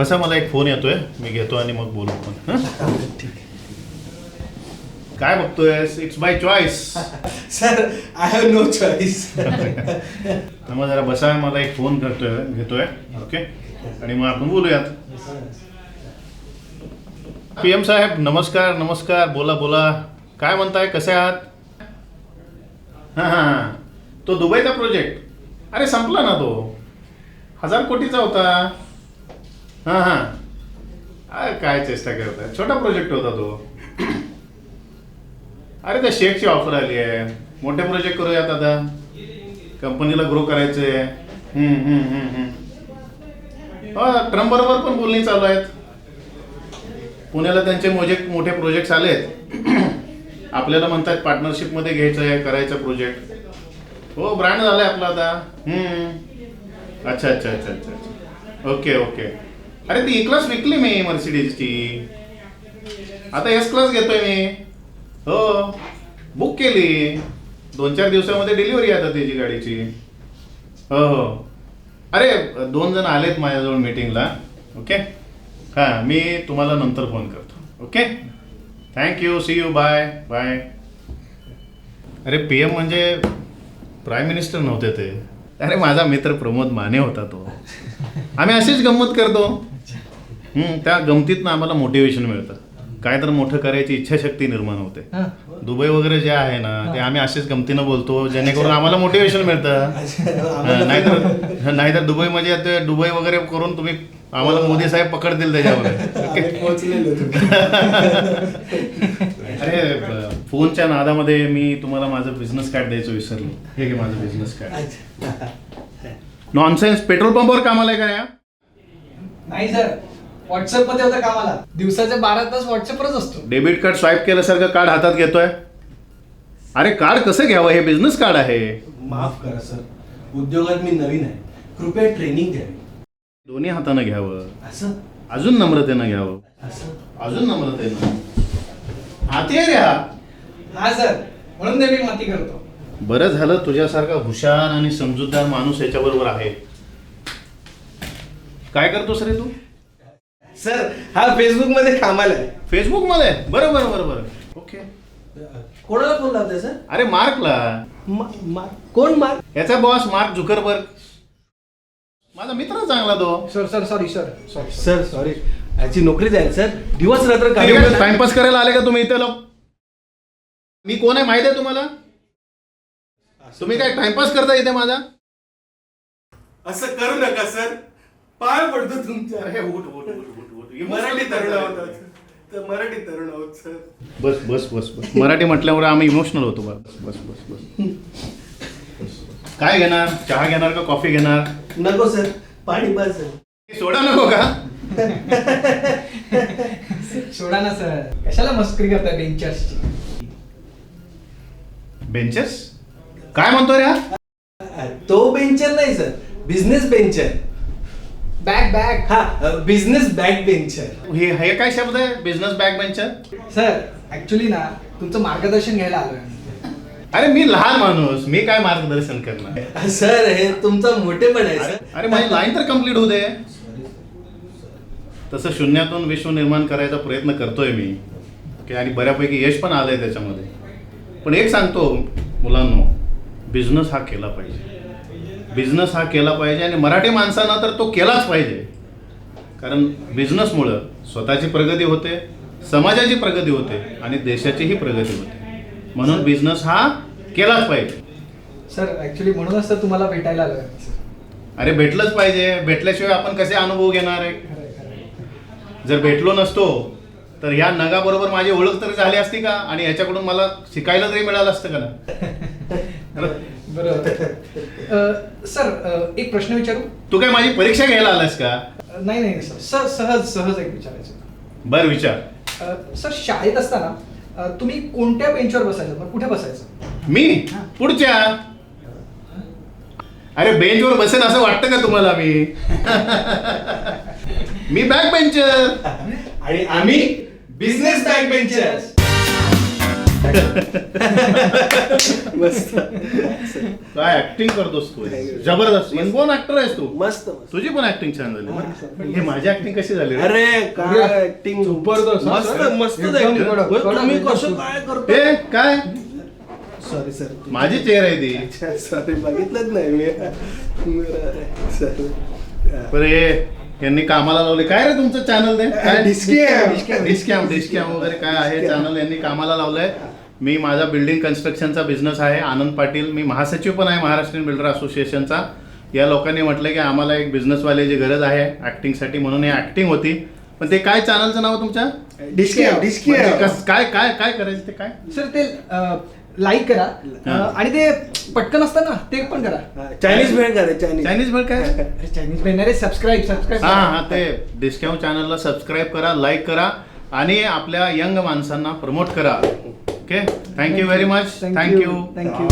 बसा, मला एक फोन येतोय, मी घेतो आणि मग बोलू आपण. ठीक आहे काय बघतोय? It's by choice. Sir. I have no choice. मग जरा बसा, मला एक फोन घेतोय. ओके, आणि मग आपण बोलूयात. PM साहेब नमस्कार. नमस्कार. बोला बोला, काय म्हणताय, कसे आहात? हां, तो दुबईचा प्रोजेक्ट, अरे संपला ना तो, 1000 कोटीचा होता. हां, काय चेष्टा करताय, छोटा प्रोजेक्ट होता तो. अरे त्या शेखची ऑफर आली आहे, मोठे प्रोजेक्ट करूयात आता, कंपनीला ग्रो करायचे. ट्रम्प बरोबर पण बोलणी चालू आहेत. पुण्याला त्यांचे मोठे प्रोजेक्ट्स आलेत. आपल्याला म्हणतात पार्टनरशिपमध्ये घ्यायचं आहे, करायचं प्रोजेक्ट. हो, ब्रँड झालाय आपला आता. अच्छा. ओके. अरे ती E-क्लास विकली मी मर्सिडीजची, आता S-क्लास घेतोय मी. हो, बुक केली, 2-4 दिवसामध्ये डिलिव्हरी आहे आता त्याची गाडीची. हो. अरे 2 जण आलेत माझ्याजवळ मीटिंगला. ओके, हां, मी तुम्हाला नंतर फोन करतो. Okay, thank you, see you, bye. अरे PM म्हणजे प्राईम मिनिस्टर नव्हते ते. अरे माझा मित्र प्रमोद माने होता तो. आम्ही अशीच गंमत करतो. त्या गमतीतनं आम्हाला मोटिवेशन मिळतं, काय तर मोठं करायची इच्छाशक्ती निर्माण होते. दुबई वगैरे जे आहे ना, ते आम्ही असेच गमतीनं बोलतो, जेणेकरून आम्हाला मोटिवेशन मिळतं. नाहीतर दुबई म्हणजे दुबई वगैरे करून तुम्ही आम्हाला मोदी साहेब पकडतील त्याच्यावर. अरे फोनच्या नादामध्ये मी तुम्हाला माझं बिझनेस कार्ड द्यायचं विसरलो. हे घे माझं बिझनेस कार्ड. नॉनसेन्स. पेट्रोल पंपावर कामाला आहे का या? नाही सर, व्हॉट्सअप मध्ये होता कामाला. दिवसाचे 12 तास व्हॉट्सअपवरच असतो. डेबिट कार्ड स्वाईप केल्यासारखं कार्ड हातात घेतोय. अरे कार्ड कसं घ्यावं, हे बिझनेस कार्ड आहे. माफ करा सर, उद्योगात मी नवीन आहे, कृपया ट्रेनिंग द्यावी. दोन्ही हातानं घ्यावं, असं अजून नम्रतेनं घ्यावं, अजून नम्रतेनं. हाती आहे रे हा. हा सर, म्हणून ते मी माती करतो. बरं झालं तुझ्यासारखा हुशार आणि समजूतदार माणूस याच्याबरोबर आहे. काय करतोस रे तू? सर, हा फेसबुक मध्ये कामाला आहे. फेसबुक मध्ये? बरं. ओके. कोणाला फोन लावताय सर? अरे मार्कला. कोण मार्क? याचा बॉस मार्क झुकरबर्ग, माझा मित्र चांगला तो. सर सॉरी सर सॉरी, याची नोकरी जाईल सर. दिवस रात्र टाइमपास करायला आले का तुम्ही इथे लोक? मी कोण आहे माहिती आहे तुम्हाला? तुम्ही काय टाइमपास करता इथे माझा? असं करू नका सर, पाय पडतो तुमच्या. अरे उठ. मराठी तरुण आहोत तर मराठी तरुण आहोत सर. बस. मराठी म्हटल्यावर आम्ही इमोशनल होतो. बस. काय घेणार? चहा घेणार का कॉफी घेणार? नको सर, पाणी बस. सोडा नको का? सोडा ना सर, कशाला मस्करी करताय बेंचर्सची? बेंचर्स? काय म्हणतो रे? तो बेंचर नाही सर, बिझनेस बेंचर. बॅग. हा, बिझनेस बॅक बेंचर. हे काय शब्द आहे, business back bencher? Sir actually ना, तुमचं मार्गदर्शन घ्यायला आलोय. अरे मी लहान माणूस, मी काय मार्गदर्शन करणार? सर, हे तुमचं मोठेपण आहे सर. अरे माझी लाईन तर कम्प्लीट होऊ दे. तसं शून्यातून विश्व निर्माण करायचा प्रयत्न करतोय मी, आणि बऱ्यापैकी यश पण आलंय त्याच्यामध्ये. पण एक सांगतो मुलांनो, बिझनेस हा केला पाहिजे आणि मराठी माणसानं तर तो केलाच पाहिजे. कारण बिझनेसमुळं स्वतःची प्रगती होते, समाजाची प्रगती होते आणि देशाचीही प्रगती होते. म्हणून बिझनेस हा केलाच पाहिजे. सर ऍक्च्युली म्हणूनच तर तुम्हाला भेटायला आलोय. अरे भेटलंच पाहिजे, भेटल्याशिवाय आपण कसे अनुभव घेणार आहे? जर भेटलो नसतो तर ह्या नगाबरोबर माझी ओळख तरी झाली असती का, आणि याच्याकडून मला शिकायला तरी मिळालं असतं का ना? बरोबर. सर एक प्रश्न विचारू? तू काय माझी परीक्षा घ्यायला आलास का? नाही सर, सहज एक विचारायचं. बर विचार. सर शाळेत असताना तुम्ही कोणत्या बेंचवर बसायचं, कुठे बसायचं? मी पुढच्या. अरे बेंचवर बसेल असं वाटतं का तुम्हाला? मी बॅक बेंचर. आणि आम्ही बिझनेस बॅक बेंचर्स. मस्त काय ऍक्टिंग करतोस तू जबरदस्त इनबॉर्न ऍक्टर आहेस तू मस्त मस्त. तुझी पण ऍक्टिंग छान झाली बरं. हे माझी ऍक्टिंग कशी झाली रे? अरे काय ऍक्टिंग जबरदस्त, हा, मस्त सर. मस्त एकदम acting. कडक, होय, तुम्ही कडक, कसं एकदम. काय करतो ए काय सॉरी सर माझी चेअर आहे ती सॉरी बघितलंच नाही मी सर बरं यांनी कामाला लावले काय रे तुमचं चॅनल ते काय डिस्कॅम वगैरे काय आहे चॅनल यांनी कामाला लावलंय. मी माझा बिल्डिंग कन्स्ट्रक्शनचा बिझनेस आहे आनंद पाटील. मी महासचिव पण आहे महाराष्ट्रीयन बिल्डर असोसिएशनचा. या लोकांनी म्हटलं की आम्हाला एक बिझनेसवाल्याची गरज आहे ऍक्टिंगसाठी म्हणून हे ऍक्टिंग होती. पण ते काय चॅनलचं नाव आहे तुमच्या म्हणजे काय काय काय करायचं ते काय सर ते लाईक करा आणि ते पटकन असतं ना ते पण करा. चायनीज भेळ करा चायनीज चायनीज भेळ काय अरे चायनीज भेटणारे सबस्क्राईब हा हा ते डिस्काउंट चॅनलला सबस्क्राईब करा लाईक करा आणि आपल्या यंग माणसांना प्रमोट करा. Okay thank you very much thank you thank you